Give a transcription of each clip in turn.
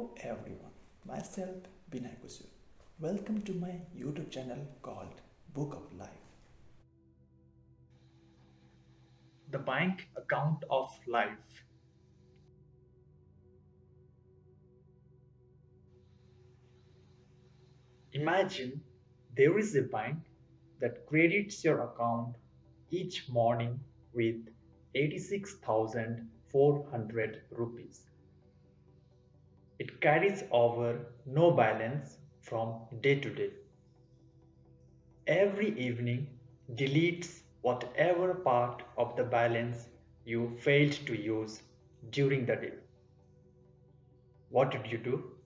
Hello everyone, myself Binay Kusur. Welcome to my YouTube channel called Book of Life. The Bank Account of Life. Imagine there is a bank that credits your account each morning with 86,400 rupees. It carries over no balance from day to day. Every evening deletes whatever part of the balance you failed to use during the day. What did you do?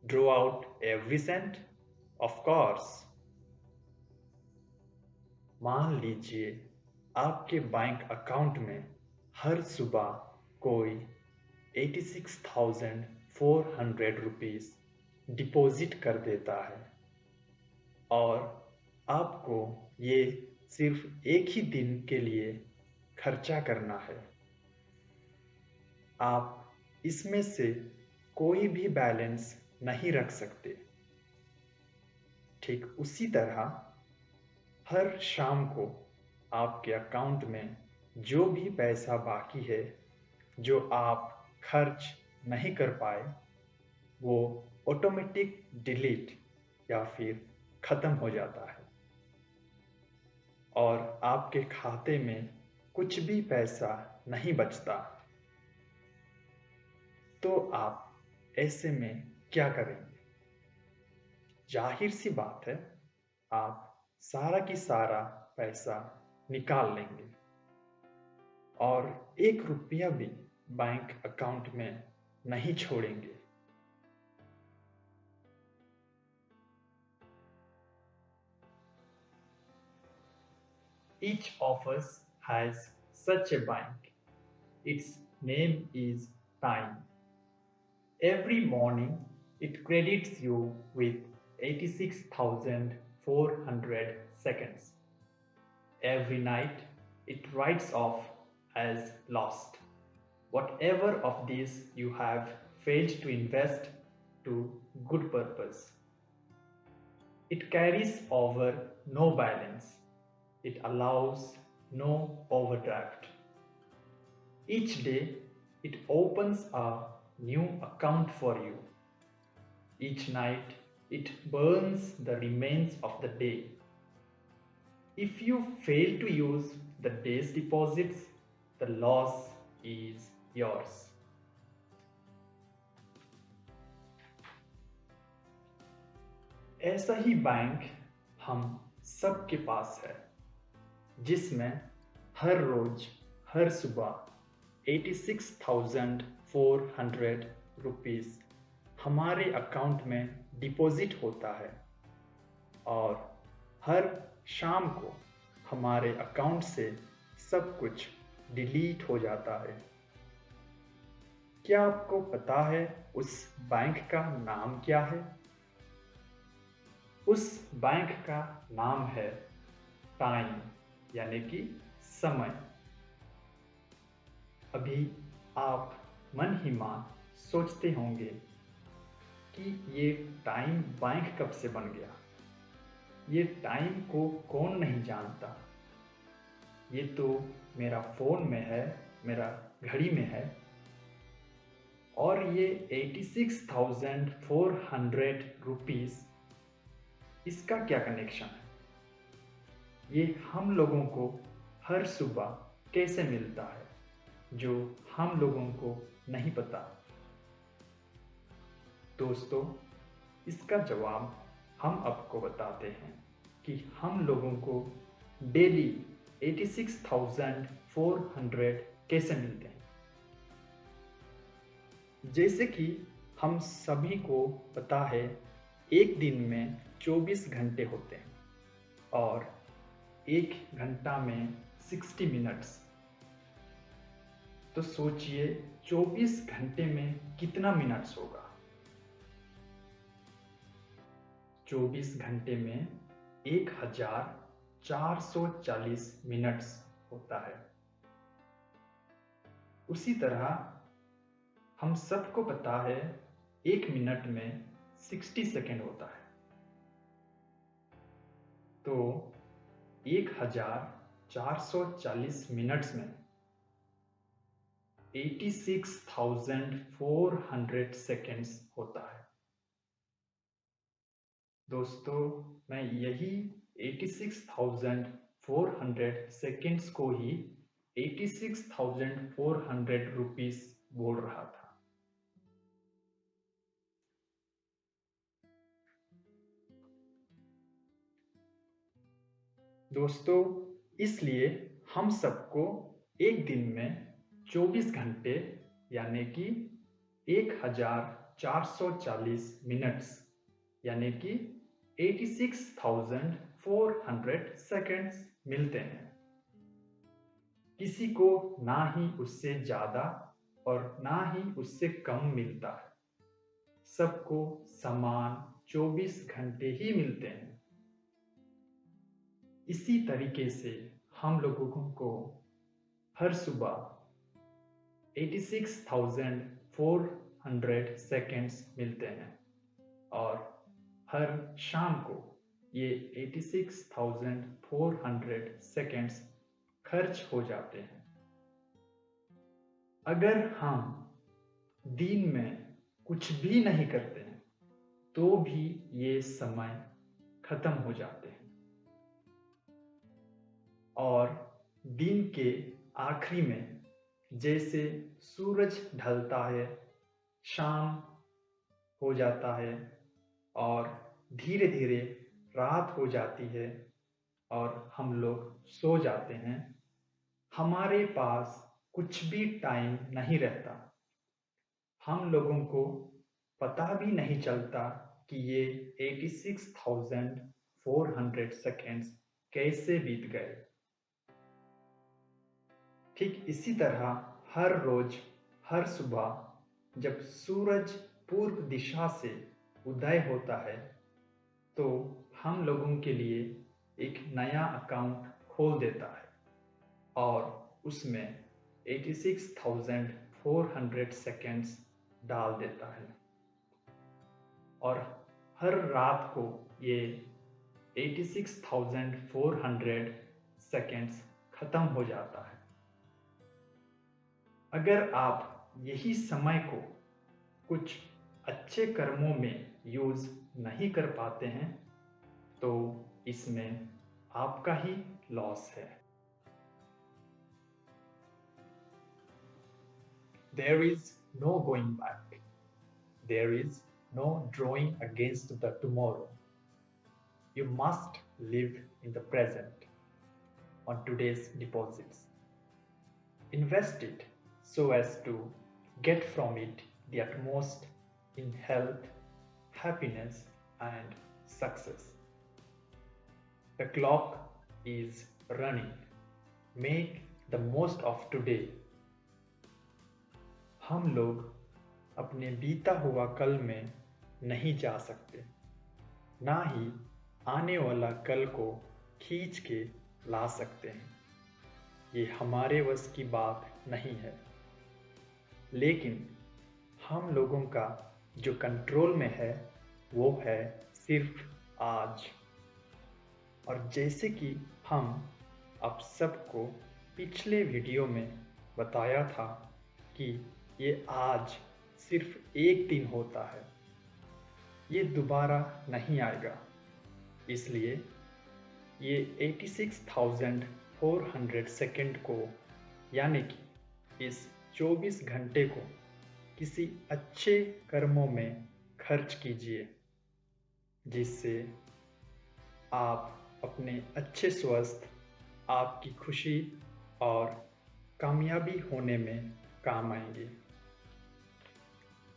Draw out every cent? Of course. मान लीजिए आपके bank account में हर सुबह कोई 86,400 rupees deposit कर देता है और आपको ये सिर्फ एक ही दिन के लिए खर्चा करना है। आप इसमें से कोई भी बैलेंस नहीं रख सकते। ठीक उसी तरह हर शाम को आपके अकाउंट में जो भी पैसा बाकी है, जो आप खर्च नहीं कर पाए, वो ऑटोमेटिक डिलीट या फिर खत्म हो जाता है और आपके खाते में कुछ भी पैसा नहीं बचता। तो आप ऐसे में क्या करेंगे? जाहिर सी बात है, आप सारा की सारा पैसा निकाल लेंगे और 1 रुपया भी बैंक अकाउंट में नहीं छोड़ेंगे। Each of us has such a bank. Its name is time. Every morning it credits you with 86,400 seconds. Every night it writes off as lost whatever of these you have failed to invest to good purpose. It carries over no balance. It allows no overdraft. Each day it opens a new account for you. Each night it burns the remains of the day. If you fail to use the day's deposits, the loss is yours. ऐसा ही bank हम सबके पास है, जिसमें हर रोज हर सुबह 86,400 rupees हमारे account में deposit होता है और हर शाम को हमारे अकाउंट से सब कुछ डिलीट हो जाता है। क्या आपको पता है उस बैंक का नाम क्या है? उस बैंक का नाम है टाइम, यानी कि समय। अभी आप मन ही मान सोचते होंगे कि ये टाइम बैंक कब से बन गया? ये टाइम को कौन नहीं जानता? ये तो मेरा फ़ोन में है, मेरा घड़ी में है। और ये 86,400 रुपीस, इसका क्या कनेक्शन है? ये हम लोगों को हर सुबह कैसे मिलता है, जो हम लोगों को नहीं पता? दोस्तों, इसका जवाब हम आपको बताते हैं कि हम लोगों को डेली 86,400 कैसे मिलते हैं। जैसे कि हम सभी को पता है, एक दिन में 24 घंटे होते हैं और 1 घंटा में 60 मिनट्स। तो सोचिए 24 घंटे में कितना मिनट्स होगा? 24 घंटे में 1440 मिनट्स होता है। उसी तरह हम सबको पता है एक मिनट में 60 सेकेंड होता है। तो 1440 मिनट्स में 86,400 सेकेंड्स होता है। दोस्तों, मैं यही 86,400 सेकेंड्स को ही 86,400 रुपीस बोल रहा था। दोस्तों, इसलिए हम सबको एक दिन में 24 घंटे यानी कि 1440 मिनट्स यानी कि 86,400 सेकेंड्स मिलते हैं। किसी को ना ही उससे ज़्यादा और ना ही उससे कम मिलता है। सबको समान 24 घंटे ही मिलते हैं। इसी तरीके से हम लोगों को हर सुबह 86,400 सेकेंड्स मिलते हैं और हर शाम को ये 86,400 सेकेंड्स खर्च हो जाते हैं। अगर हम दिन में कुछ भी नहीं करते हैं तो भी ये समय खत्म हो जाते हैं और दिन के आखिरी में जैसे सूरज ढलता है, शाम हो जाता है और धीरे धीरे रात हो जाती है और हम लोग सो जाते हैं, हमारे पास कुछ भी टाइम नहीं रहता। हम लोगों को पता भी नहीं चलता कि ये 86,400 सेकेंड्स कैसे बीत गए। ठीक इसी तरह हर रोज, हर सुबह जब सूरज पूर्व दिशा से उदय होता है तो हम लोगों के लिए एक नया अकाउंट खोल देता है और उसमें 86,400 सेकेंड्स डाल देता है और हर रात को ये 86,400 सेकेंड्स खत्म हो जाता है। अगर आप यही समय को कुछ अच्छे कर्मों में यूज नहीं कर पाते हैं तो इसमें आपका ही लॉस है। There is no going back. There is no drawing against the tomorrow. You must live in the present on today's deposits. Invest it so as to get from it the utmost in health, happiness, and success. The clock is running. Make the most of today. हम लोग अपने बीता हुआ कल में नहीं जा सकते, ना ही आने वाला कल को खींच के ला सकते हैं। ये हमारे वश की बात नहीं है। लेकिन हम लोगों का जो कंट्रोल में है वो है सिर्फ आज। और जैसे कि हम आप सबको पिछले वीडियो में बताया था कि ये आज सिर्फ एक दिन होता है, ये दोबारा नहीं आएगा। इसलिए ये 86,400 सेकेंड को यानी कि इस 24 घंटे को किसी अच्छे कर्मों में खर्च कीजिए, जिससे आप अपने अच्छे स्वास्थ्य, आपकी खुशी और कामयाबी होने में काम आएंगे।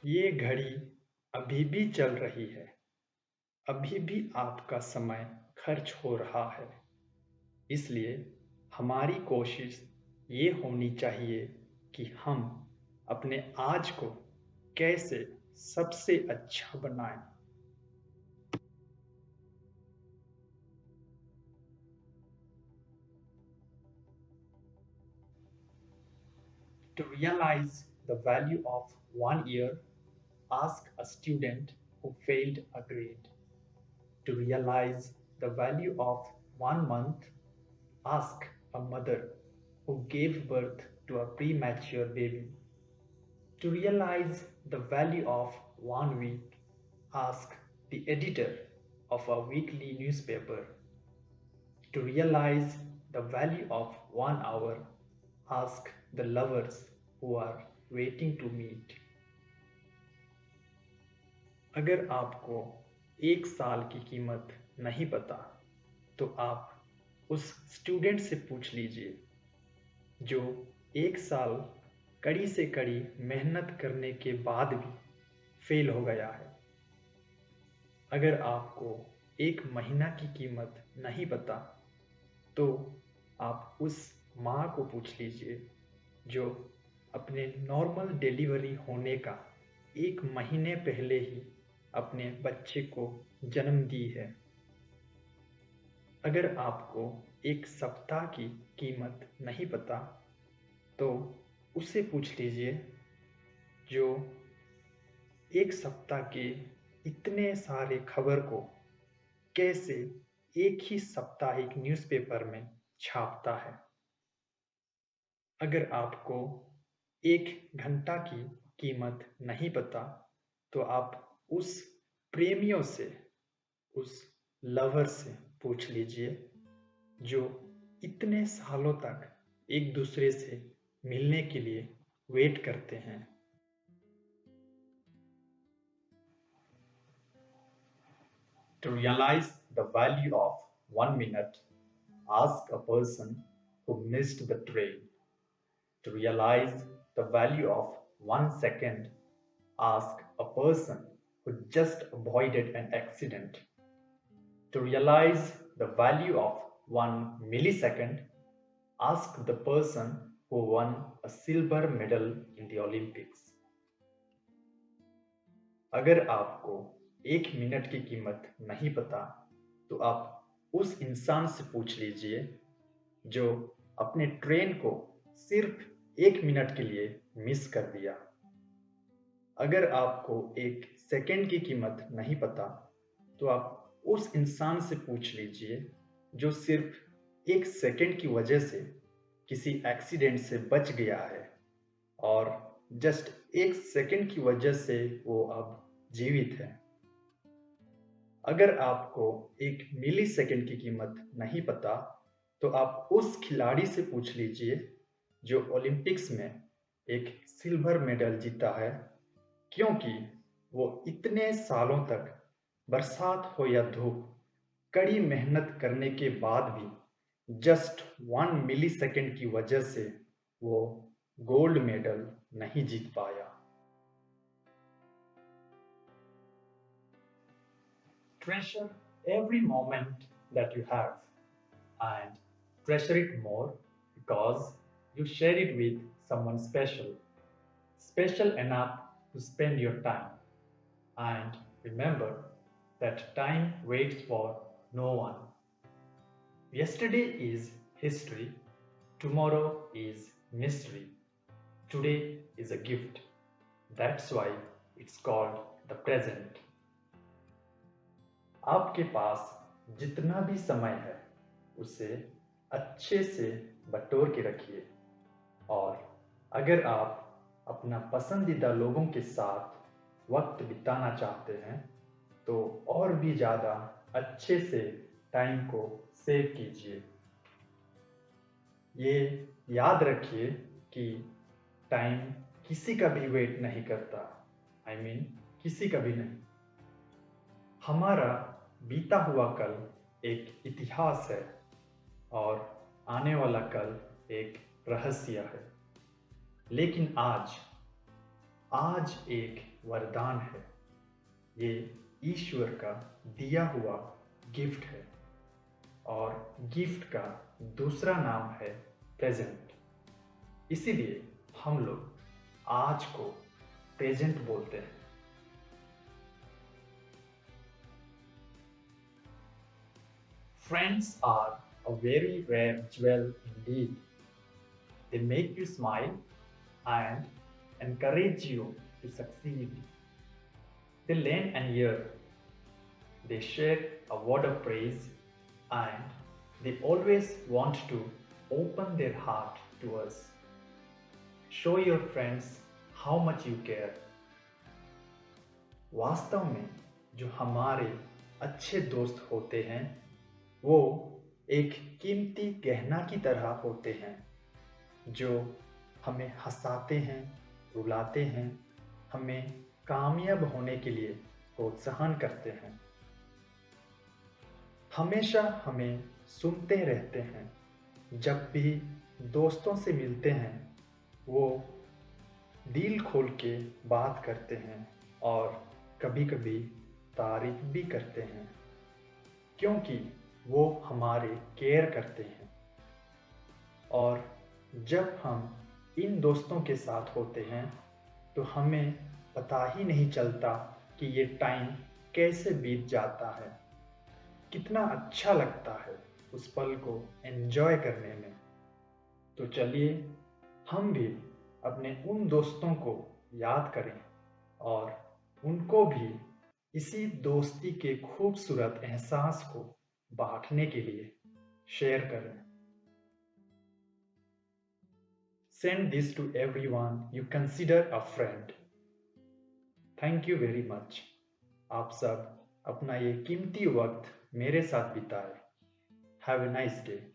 ये घड़ी अभी भी चल रही है, अभी भी आपका समय खर्च हो रहा है। इसलिए हमारी कोशिश ये होनी चाहिए कि हम अपने आज को कैसे सबसे अच्छा बनाएं। To realize the value of 1 year, ask a student who failed a grade. To realize the value of 1 month, ask a mother who gave birth to a premature baby. To realize the value of 1 week, ask the editor of a weekly newspaper. To realize the value of 1 hour, ask the lovers who are waiting to meet. अगर आपको 1 साल की कीमत नहीं पता, तो आप उस स्टूडेंट से पूछ लीजिए जो 1 साल कड़ी से कड़ी मेहनत करने के बाद भी फेल हो गया है। अगर आपको 1 महीना की कीमत नहीं पता, तो आप उस माँ को पूछ लीजिए जो अपने नॉर्मल डिलीवरी होने का 1 महीने पहले ही अपने बच्चे को जन्म दी है। अगर आपको 1 सप्ताह की कीमत नहीं पता, तो उससे पूछ लीजिए जो 1 सप्ताह के इतने सारे खबर को कैसे एक ही साप्ताहिक न्यूज़पेपर में छापता है। अगर आपको 1 घंटा की कीमत नहीं पता, तो आप उस प्रेमियों से, उस लवर से पूछ लीजिए जो इतने सालों तक एक दूसरे से मिलने के लिए वेट करते हैं। To realize the value of 1 minute, ask a person who missed the train. To realize the value of 1 second, ask a person who just avoided an accident. To realize the value of 1 millisecond, ask the person who won a silver medal in the Olympics. अगर आपको 1 minute की कीमत नहीं पता, तो आप उस इंसान से पूछ लीजिए जो अपने ट्रेन को सिर्फ 1 मिनट के लिए मिस कर दिया। अगर आपको 1 सेकंड की कीमत नहीं पता, तो आप उस इंसान से पूछ लीजिए जो सिर्फ 1 सेकंड की वजह से किसी एक्सीडेंट से बच गया है और जस्ट 1 सेकंड की वजह से वो अब जीवित है। अगर आपको 1 मिली सेकंड की कीमत नहीं पता, तो आप उस खिलाड़ी से पूछ लीजिए जो ओलंपिक्स में एक सिल्वर मेडल जीता है, क्योंकि वो इतने सालों तक बरसात हो या धूप कड़ी मेहनत करने के बाद भी जस्ट 1 मिली सेकंड की वजह से वो गोल्ड मेडल नहीं जीत पाया। Treasure every moment that you have, and treasure it more because you share it with someone special, special enough to spend your time. And remember that time waits for no one. Yesterday is history, tomorrow is mystery, today is a gift. That's why it's called the present. आपके पास जितना भी समय है, उसे अच्छे से बटोर के रखिए, और अगर आप अपना पसंदीदा लोगों के साथ वक्त बिताना चाहते हैं, तो और भी ज़्यादा अच्छे से टाइम को सेव कीजिए। ये याद रखिए कि टाइम किसी का भी वेट नहीं करता, किसी का भी नहीं। हमारा बीता हुआ कल एक इतिहास है और आने वाला कल एक रहस्य है, लेकिन आज एक वरदान है। ये ईश्वर का दिया हुआ गिफ्ट है, और गिफ्ट का दूसरा नाम है प्रेजेंट। इसीलिए हम लोग आज को प्रेजेंट बोलते हैं। Friends are a very rare jewel indeed. They make you smile and encourage you to succeed. They lend an ear, they share a word of praise, and they always want to open their heart to us. Show your friends how much you care. वास्तव में जो हमारे अच्छे दोस्त होते हैं वो एक कीमती गहना की तरह होते हैं जो हमें हंसाते हैं, रुलाते हैं, हमें कामयाब होने के लिए प्रोत्साहन करते हैं, हमेशा हमें सुनते रहते हैं। जब भी दोस्तों से मिलते हैं वो दिल खोल के बात करते हैं और कभी-कभी तारीफ भी करते हैं क्योंकि वो हमारे केयर करते हैं। और जब हम इन दोस्तों के साथ होते हैं तो हमें पता ही नहीं चलता कि ये टाइम कैसे बीत जाता है, कितना अच्छा लगता है उस पल को एंजॉय करने में। तो चलिए हम भी अपने उन दोस्तों को याद करें और उनको भी इसी दोस्ती के खूबसूरत एहसास को बांटने के लिए शेयर करें। Send this to everyone you consider a friend. Thank you very much. आप सब अपना ये कीमती वक्त मेरे साथ बिताए। Have a nice day.